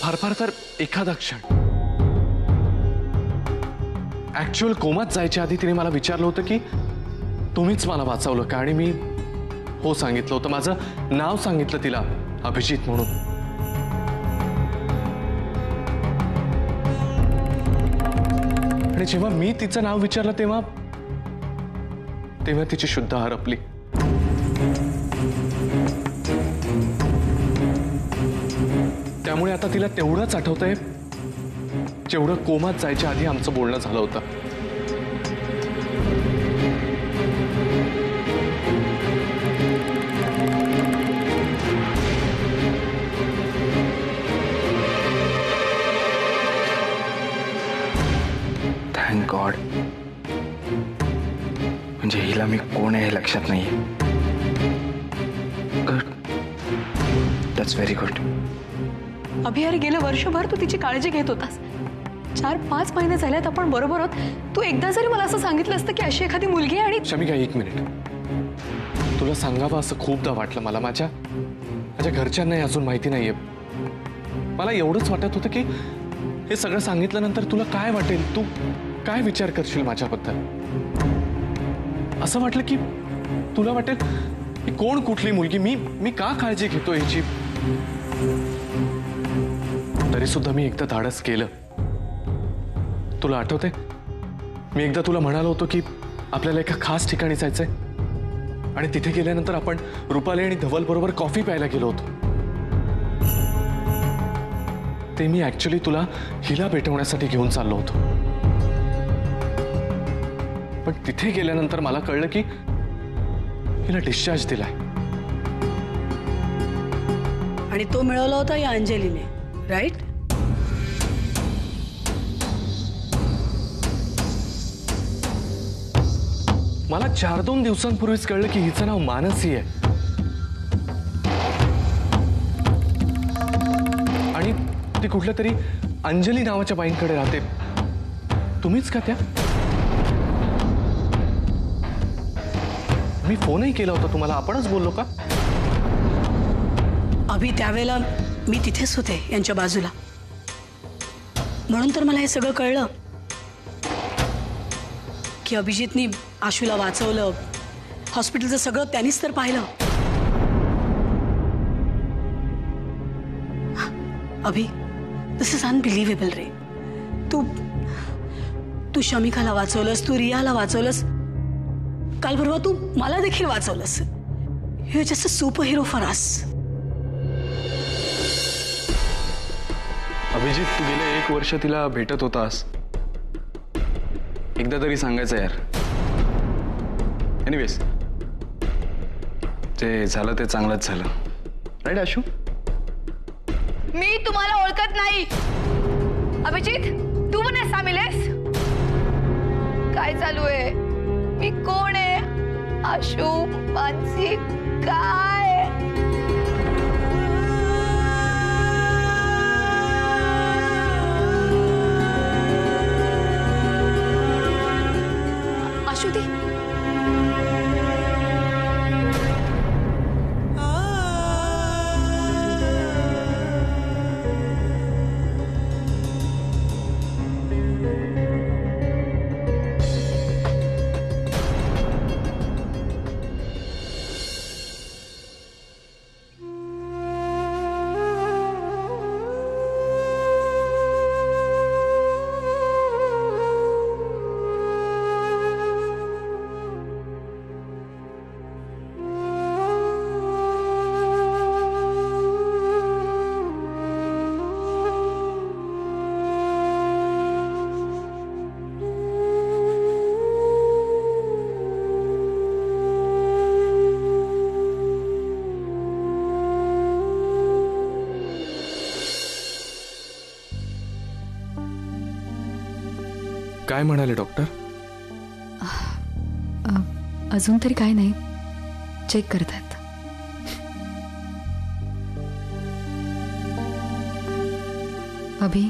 फार फार तर एखादा क्षण. ऍक्च्युअल कोमात जायच्या आधी तिने मला विचारलं होतं की तुम्हीच मला वाचवलं का, आणि मी हो सांगितलं होतं. माझं नाव सांगितलं तिला, अभिजित म्हणून. आणि जेव्हा मी तिचं नाव विचारलं तेव्हा तिची शुद्ध हरपली. त्यामुळे आता तिला तेवढंच आठवतंय जेवढं कोमात जायच्या आधी आमचं बोलणं झालं होतं. Thank God. म्हणजे हिला मी कोण आहे हे लक्षात नाहीये. Good, that's very good. Abhi, अरे गेलं वर्षभर तू तिची काळजी घेत होतास. 4-5 महिने झाल्यात आपण बरोबर आहोत. तू एकदा जरी मला असं सांगितलं असतं की अशी एखादी मुलगी आहे. आणि शमिका, एक मिनिट. तुला सांगावं असं खूपदा वाटलं मला. माझ्या घरच्यांनाही अजून माहिती नाहीये. मला एवढंच वाटत होतं की हे सगळं सांगितल्यानंतर तुला काय वाटेल, तू काय विचार करशील माझ्याबद्दल. असं वाटलं की तुला वाटेल की कोण कुठली मुलगी, मी का काळजी घेतो याची. तरी सुद्धा मी एकदा धाडस केलं. तुला आठवतंय, मी एकदा तुला म्हणालो होतो की आपल्याला एका खास ठिकाणी जायचंय, आणि तिथे गेल्यानंतर आपण रुपाली आणि धवल बरोबर कॉफी प्यायला गेलो होतो. ते मी ऍक्च्युअली तुला हिला भेटवण्यासाठी घेऊन चाललो होतो. पण तिथे गेल्यानंतर मला कळलं की हिला डिस्चार्ज दिलाय. आणि तो मिळवला होता या अंजलीने, राईट? मला 4-2 दिवसांपूर्वीच कळलं की हिचं नाव मानसी आहे. आणि ती कुठल्या तरी अंजली नावाच्या बाईंकडे राहते. तुम्हीच का त्या? मी फोनही केला होता तुम्हाला, आपणच बोललो का? अभि, त्यावेळेला मी तिथेच होते यांच्या बाजूला, म्हणून तर मला हे सगळं कळलं की अभिजितनी आशूला वाचवलं. हॉस्पिटलचं सगळं त्यांनीच तर पाहिलं. अभि, दिस इज अनबिलिव्हेबल रे. तू शमिकाला वाचवलंस, तू रियाला वाचवलंस, काल परवा तू मला देखील वाचवलंस. You are just a super hero for us. Abhijit, तू गेले 1 वर्ष तिला भेटत होतास. एकदा तरी सांगायचं यार. एनिवेज, जे झालं ते चांगलंच झालं, राईट आशू? मी तुम्हाला ओळखत नाही. अभिजित, तू पण सामील आहेस? काय चालू आहे? मी कोण आहे? आशू, मानसी, काय? आशुदी, काय म्हणाले डॉक्टर? अजून तरी काय नाही, चेक करतात. अभि,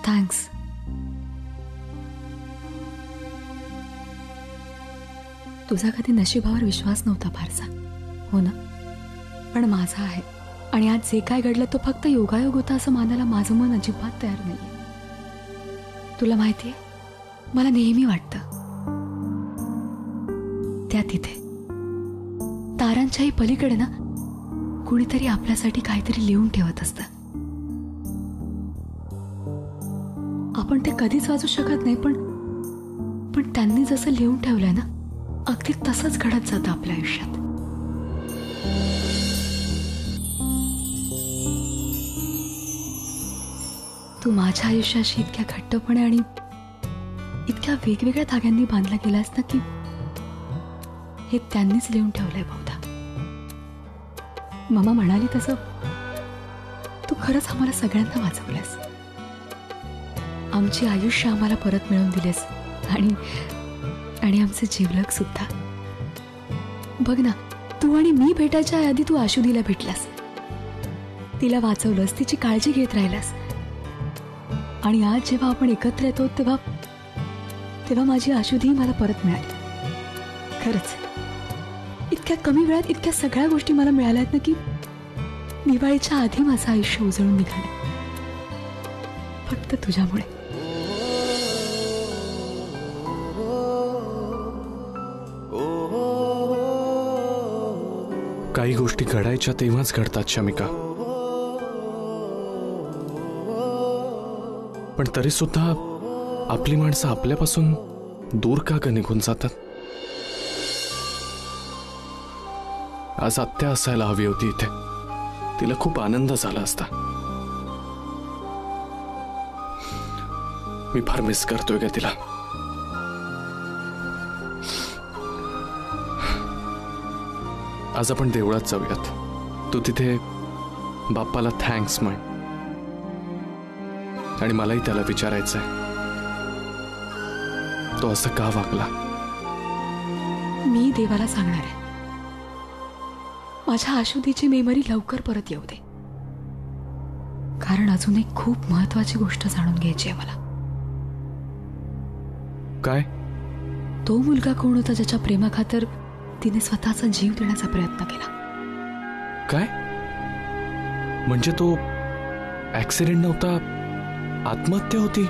थँक्स. तुझा कधी नशिबावर विश्वास नव्हता फारसा, हो ना? पण माझा आहे. आणि आज जे काय घडलं तो फक्त योगायोग होता असं मानायला माझं मन अजिबात तयार नाहीये. तुला माहितीये, मला नेहमी वाटतं त्या तिथे तारांच्याही पलीकडे ना कुणीतरी आपल्यासाठी काहीतरी लिहून ठेवत असतं. आपण ते कधीच वाचू शकत नाही, पण त्यांनी जसं लिहून ठेवलंय ना, अगदी तसंच घडत जातं आपल्या आयुष्यात. तू माझ्या आयुष्याशी इतक्या घट्टपणे आणि इतक्या वेगवेगळ्या धाग्यांनी बांधला गेलास ना की हे त्यांनीच लिहून ठेवलंय बहुधा. मामा म्हणाली तसं तू खरंच आम्हाला सगळ्यांना वाचवलंस. आमची आयुष्य आम्हाला परत मिळवून दिलेस आणि आमचे जीवलग सुद्धा. बघ ना, तू आणि मी भेटायच्या आधी तू आशुधीला भेटलास, तिला वाचवलंस, तिची काळजी घेत राहिलास. आणि आज जेव्हा आपण एकत्र येतो तेव्हा माझी आशुधी मला परत मिळाली. खरंच इतक्या कमी वेळात इतक्या सगळ्या गोष्टी मला मिळाल्यात ना की दिवाळीच्या आधी माझं आयुष्य उजळून निघालं, फक्त तुझ्यामुळे. काही गोष्टी घडायच्या तेव्हाच घडतात शमिका, पण तरी सुद्धा आपली माणसं आपल्यापासून दूर का निघून जातात? आज आत्या असायला हवी होती इथे, तिला खूप आनंद झाला असता. मी फार मिस करतोय का तिला. आज आपण देवळात जाऊयात. तू तिथे बाप्पाला थँक्स म्हण आणि मलाही त्याला विचारायचंय तो असं का वागला. मी देवाला सांगणार आहे माझ्या आशुधीची मेमरी लवकर परत येऊ दे, कारण अजून एक खूप महत्वाची गोष्ट जाणून घ्यायची आहे मला. काय? तो मुलगा कोण होता ज्याच्या प्रेमाखातर तिने स्वतःचा जीव देण्याचा प्रयत्न केला? काय म्हणजे तो ऍक्सिडेंट नव्हता, आत्महत्या होती?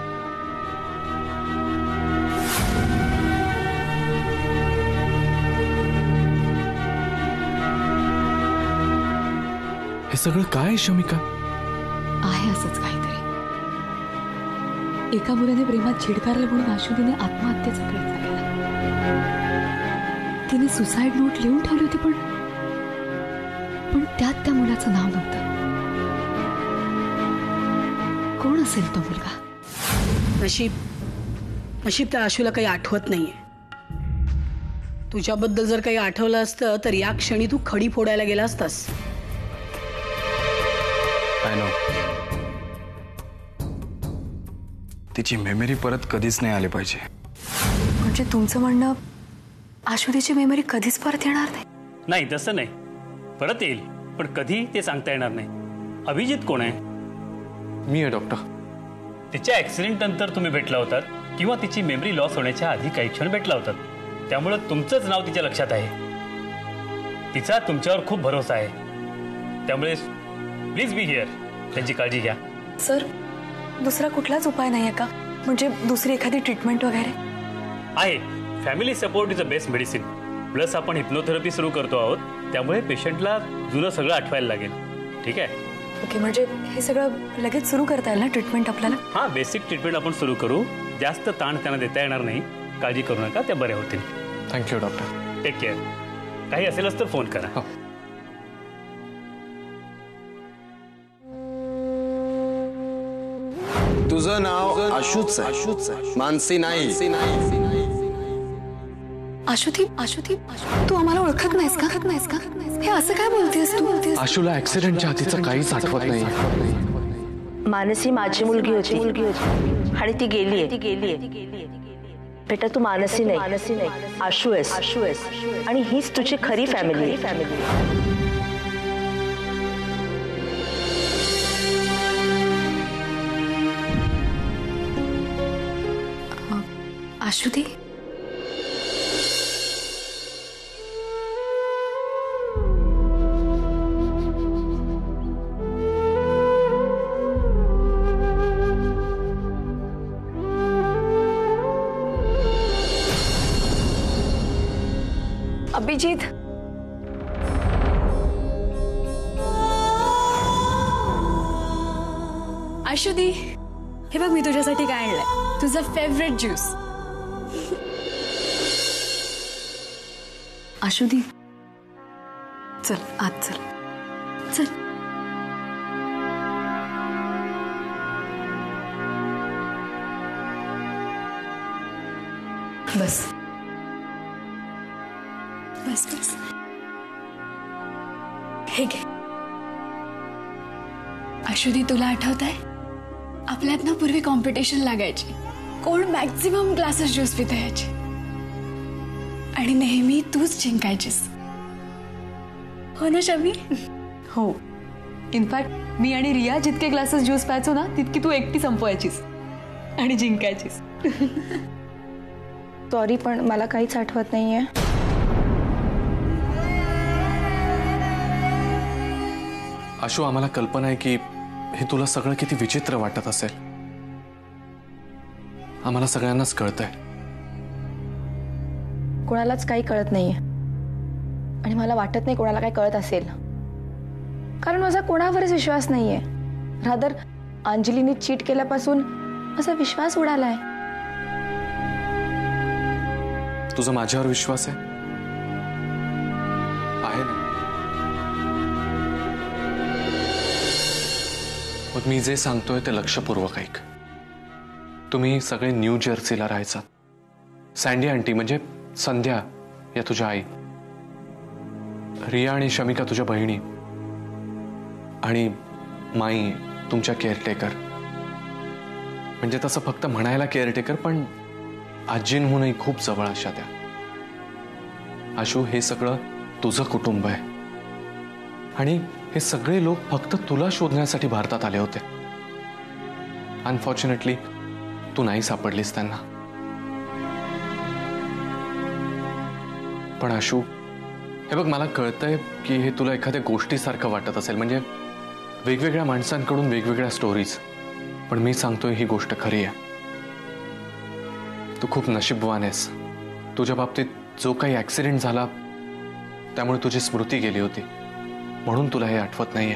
हे सगळं काय शमिका? आहे असंच काहीतरी. एका मुलाने प्रेमात छिडकारलं म्हणून आशुधीने आत्महत्येचा प्रयत्न केला. तिने सुसाईड नोट लिहून ठेवली होती, पण त्यात त्या मुलाचं नाव नव्हतं. कोण असेल तो मुलगा? नशीब त्या आशूला काही आठवत नाहीये. तुझ्याबद्दल जर काही आठवलं असतं तर या क्षणी तू खडी फोडायला गेला असतास. I know. तिची मेमरी परत कधीच नाही आली पाहिजे. म्हणजे तुमचं म्हणणं आशुधीची मेमरी कधीच परत येणार नाही? नाही, तसं नाही. परत येईल, पण कधी ते सांगता येणार नाही. अभिजित कोण आहे? मी आहे डॉक्टर. तिच्या ऍक्सिडेंट नंतर तुम्ही भेटला होतात किंवा तिची मेमरी लॉस होण्याच्या आधी काही क्षण भेटला होतात, त्यामुळे तुमचंच नाव तिच्या लक्षात आहे. तिचा तुमच्यावर खूप भरोसा आहे, त्यामुळे प्लीज बी हिअर. त्यांची काळजी घ्या. सर, दुसरा कुठलाच उपाय नाही आहे का? म्हणजे दुसरी एखादी ट्रीटमेंट वगैरे आहे? Family support is a best medicine. Plus आपण हिप्नोथेरपी सुरू करतो आहोत, त्यामुळे पेशंटला जुनं सगळं आठवायला लागेल. ठीक आहे? ओके, म्हणजे हे सगळं लगेच सुरू करता येईल ना ट्रीटमेंट आपल्याला? हां, बेसिक ट्रीटमेंट आपण सुरू करू. जास्त ताण त्यांना देता येणार नाही. काळजी करू नका, त्या बऱ्या होतील. Thank you doctor. Take care. काही असेलच तर फोन करा. तुझं नाव आशूच आहे, मानसी नाही. आशुधी, तू आम्हाला ओळखत नाहीस का? हे असं काय बोलतेस तू? आशूला ऍक्सिडेंटच्या आधीचं काहीच आठवत नाही. मानसी माझी मुलगी होती आणि ती गेलीये. बेटा, तू मानसी नाही, आशू आहेस. आणि हीच तुझी खरी फॅमिली. आशुधी, अभिजित, आशुदी, हे बघ मी तुझ्यासाठी काय आणलंय, तुझं फेवरेट ज्यूस. आशुदी, चल आत चल, चल. बस बस बस, हे घे. आशुदी, तुला आठवत आहे आपल्यात ना पूर्वी कॉम्पिटिशन लागायची, कोण मॅक्झिमम ग्लासेस ज्यूस पिता यायचे, आणि नेहमी तूच जिंकायचीस, हो ना शमी? हो, इनफॅक्ट मी आणि रिया जितके ग्लासेस ज्यूस प्यायचो ना तितकी तू एकटी संपवायचीस आणि जिंकायचीस. सॉरी, पण मला काहीच आठवत नाहीये. आशू, आम्हाला कल्पना आहे की हे तुला सगळं किती विचित्र वाटत असेल. आम्हाला सगळ्यांनाच कळतंय. कोणालाच काही कळत नाहीये आणि मला वाटत नाही कोणाला काही कळत असेल, कारण माझा कोणावरच विश्वास नाहीये. रादर अंजलीने चीट केल्यापासून माझा विश्वास उडालाय. तुझा माझ्यावर विश्वास आहे ना? मग मी जे सांगतोय ते लक्षपूर्वक ऐक. तुम्ही सगळे न्यू जर्सीला राहायचात. सँडी आंटी म्हणजे संध्या या तुझ्या आई, रिया आणि शमिका तुझ्या बहिणी, आणि माई तुमच्या केअरटेकर. म्हणजे तसं फक्त म्हणायला केअरटेकर, पण आजींहूनही खूप जवळ अशा त्या. आशू, हे सगळं तुझं कुटुंब आहे आणि हे सगळे लोक फक्त तुला शोधण्यासाठी भारतात आले होते. अनफॉर्च्युनेटली तू नाही सापडलीस त्यांना. पण आशू, हे बघ, मला कळतंय की हे तुला एखाद्या गोष्टीसारखं वाटत असेल, म्हणजे वेगवेगळ्या माणसांकडून वेगवेगळ्या स्टोरीज. पण मी सांगतोय ही गोष्ट खरी आहे. तू खूप नशीबवान आहेस. तुझ्या बाबतीत जो काही ऍक्सिडेंट झाला त्यामुळे तुझी स्मृती गेली होती, म्हणून तुला हे आठवत नाहीये.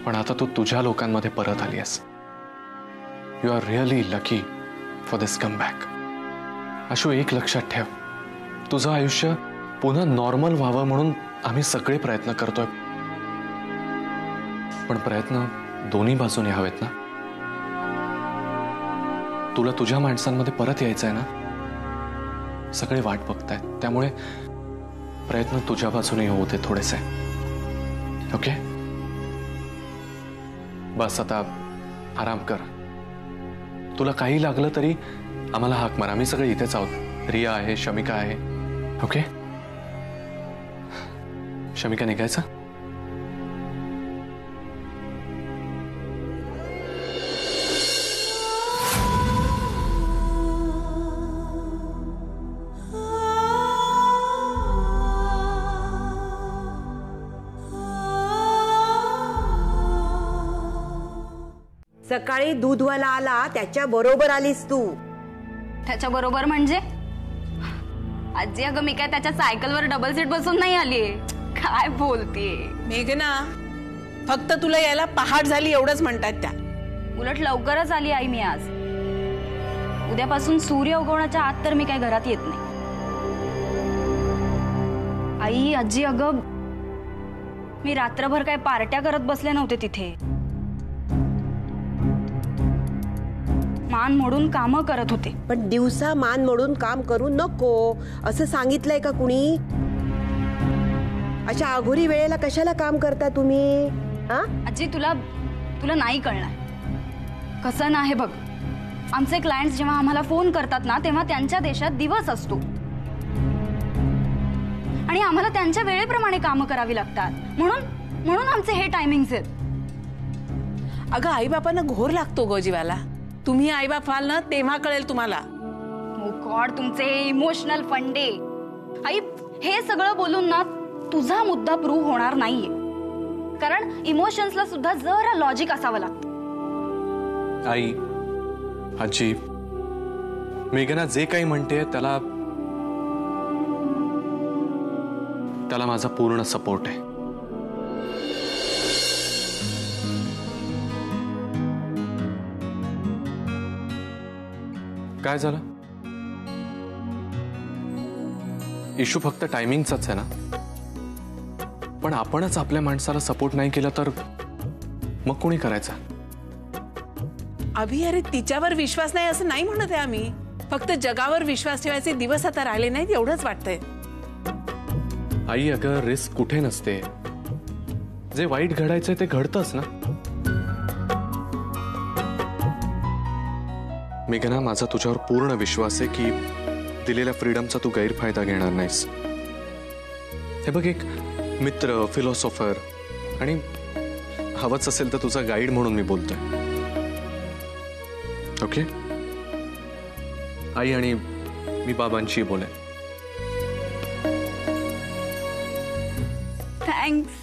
पण आता तू तुझ्या लोकांमध्ये परत आली आहेस. You are really lucky for this comeback. Ashu, एक लक्षात ठेव, तुझं आयुष्य पुन्हा नॉर्मल व्हावं म्हणून आम्ही सगळे प्रयत्न करतोय. पण प्रयत्न दोन्ही बाजूने हवेत ना. तुला तुझ्या माणसांमध्ये परत यायचं आहे ना. सगळे वाट बघतायत, त्यामुळे प्रयत्न तुझ्या बाजूने होऊ दे थोडेसे. ओके, बस आता आराम कर. तुला काही लागलं तरी आम्हाला हाक मार. आम्ही सगळे इथेच आहोत. रिया आहे, शमिका आहे. ओके शमिका, निघायचं? सकाळी दूधवाला आला त्याच्या बरोबर आलीस तू. त्याच्या बरोबर म्हणजे? आजी, अगं मी काय त्याच्या सायकलवर डबल सीट बसून नाही आलीये. काय बोलतीये मेघना? फक्त तुला यायला पहाट झाली एवढंच म्हणतात त्या. उलट लवकरच आली आई मी आज. उद्यापासून सूर्य उगवण्याच्या आत तर मी काय घरात येत नाही. आई, आजी, अगं मी रात्रभर काय पार्ट्या करत बसले नव्हते तिथे. मान मोडून कामं करत होते. पण दिवसा मान मोडून काम करू नको असं सांगितलंय का कुणी? अशा अघोरी वेळेला कशाला काम करता तुम्ही? आजी, तुला नाही कळणार. कसं नाही बघ, आमचे क्लायंट्स जेव्हा आम्हाला फोन करतात ना तेव्हा त्यांच्या देशात दिवस असतो आणि आम्हाला त्यांच्या वेळेप्रमाणे कामं करावी लागतात. म्हणून आमचे हे टायमिंग्स आहेत. अगं आई बापांना घोर लागतो गो जीवाला. तुम्ही आई बाप व्हाल ना तेव्हा कळेल तुम्हाला. ओ गॉड, तुमचे इमोशनल फंडे. आई, हे सगळं बोलून ना तुझा मुद्दा प्रूव्ह होणार नाहीये, कारण इमोशन्सला सुद्धा जरा लॉजिक असावं लागतं. आई, आजी, मेघना जे काही म्हणते त्याला त्याला माझा पूर्ण सपोर्ट आहे. काय झालं? इशू फक्त टायमिंगचाच आहे ना? पण आपणच आपल्या माणसाला सपोर्ट नाही केला तर मग कोणी करायचा? अभि, अरे तिच्यावर विश्वास नाही असं नाही म्हणत आहे आम्ही. फक्त जगावर विश्वास ठेवायचे दिवस आता राहिले नाहीत एवढंच वाटतंय. आई, अगं रिस्क कुठे नसते. जे वाईट घडायचंय ते घडतंच ना. मेघना, माझा तुझ्यावर पूर्ण विश्वास आहे की दिलेल्या फ्रीडमचा तू गैरफायदा घेणार नाहीस. हे बघ, एक मित्र, फिलॉसॉफर आणि हवंच असेल तर तुझा गाईड म्हणून मी बोलतोय. ओके आई, आणि मी बाबांशी बोलेन. थँक्स.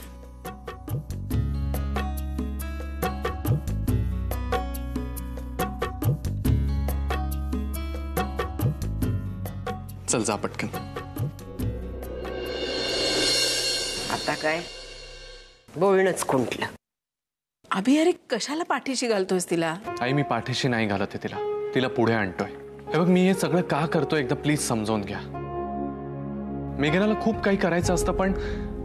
चल जा पटकन. आता काय बोलणंच खुंटलं. अभि, अरे कशाला पाठीशी घालतोयस तिला? आई, मी पाठीशी नाही घालत आहे तिला. तिला पुढे आणतोय. हे बघ, मी हे सगळं का करतोय एकदा प्लीज समजावून घ्या. मेघनाला खूप काही करायचं असतं पण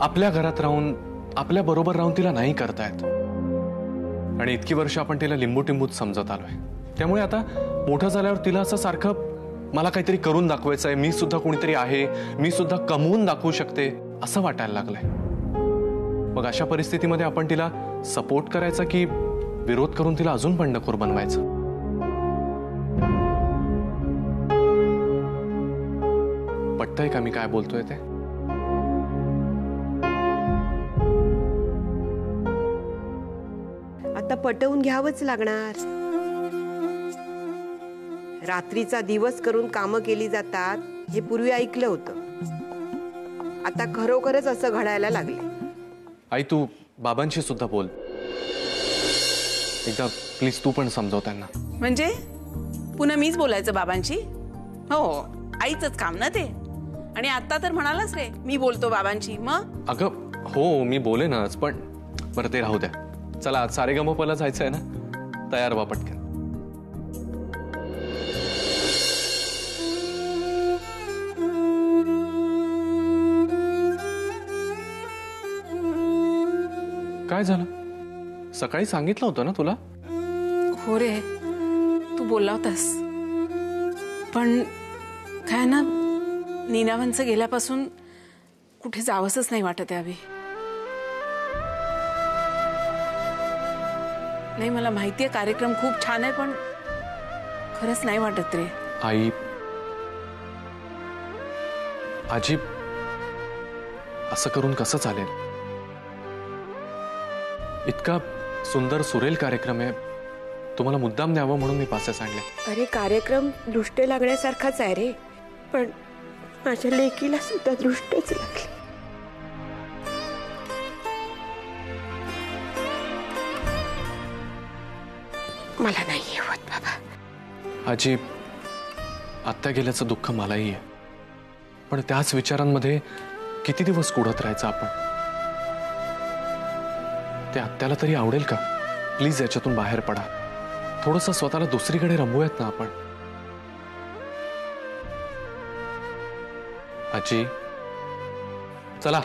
आपल्या घरात राहून, आपल्या बरोबर राहून तिला नाही करता येत. आणि इतकी वर्ष आपण तिला लिंबू टिंबूच समजत आलोय. त्यामुळे आता मोठं झाल्यावर तिला असं सारखं मला काहीतरी करून दाखवायचं आहे, मी सुद्धा कोणीतरी आहे, मी सुद्धा कमवून दाखवू शकते असं वाटायला लागलंय. मग अशा परिस्थितीमध्ये आपण तिला सपोर्ट करायचा की विरोध करून तिला अजून बंडखोर बनवायचं? पटतंय का मी काय बोलतोय ते? आता पटवून घ्यावंच लागणार. रात्रीचा दिवस करून कामं केली जातात हे पूर्वी ऐकलं होतं. आता खरोखरच असं घडायला लागले. आई, तू बाबांशी सुद्धा बोल एकदा प्लीज. तू पण समजव त्यांना. म्हणजे पुन्हा मीच बोलायचं बाबांशी? हो, आईचंच काम ना ते. आणि आता तर म्हणालास रे मी बोलतो बाबांशी. मग अगं हो, मी बोलेनच, पण बरं ते राहू द्या. चला, आज सारेगमपला जायचं आहे ना? तयार व्हा पटकन. काय झालं? सकाळी सांगितलं होतं ना तुला? हो रे, तू बोलला होतास. पण काय ना, नीनावांचं गेल्यापासून कुठे जावंसच नाही वाटत आहे अभि. नाही, मला माहितीये कार्यक्रम खूप छान आहे पण खरंच नाही वाटत रे. आई, आजी, असं करून कसं चालेल? इतका सुंदर सुरेल कार्यक्रम आहे, तुम्हाला मुद्दाम द्यावं म्हणून मी पासेस आणले. अरे कार्यक्रम दृष्टी लागण्यासारखाच आहे रे, पण माझ्या लेकीला सुद्धा दृष्टच लागली. मला नाही येवत बाबा. आजी, आत्या गेल्याचं दुःख मलाही आहे, पण त्याच विचारांमध्ये किती दिवस कुढत राहायचं आपण? ते आत्याला तरी आवडेल का? प्लीज याच्यातून बाहेर पडा. थोडंसं स्वतःला दुसरीकडे रमवूयात ना आपण. आजी, चला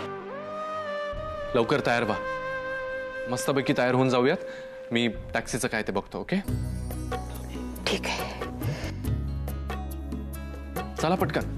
लवकर तयार व्हा. मस्तपैकी तयार होऊन जाऊयात. मी टॅक्सीचं काय ते बघतो. ओके, ठीक आहे. चला पटकन.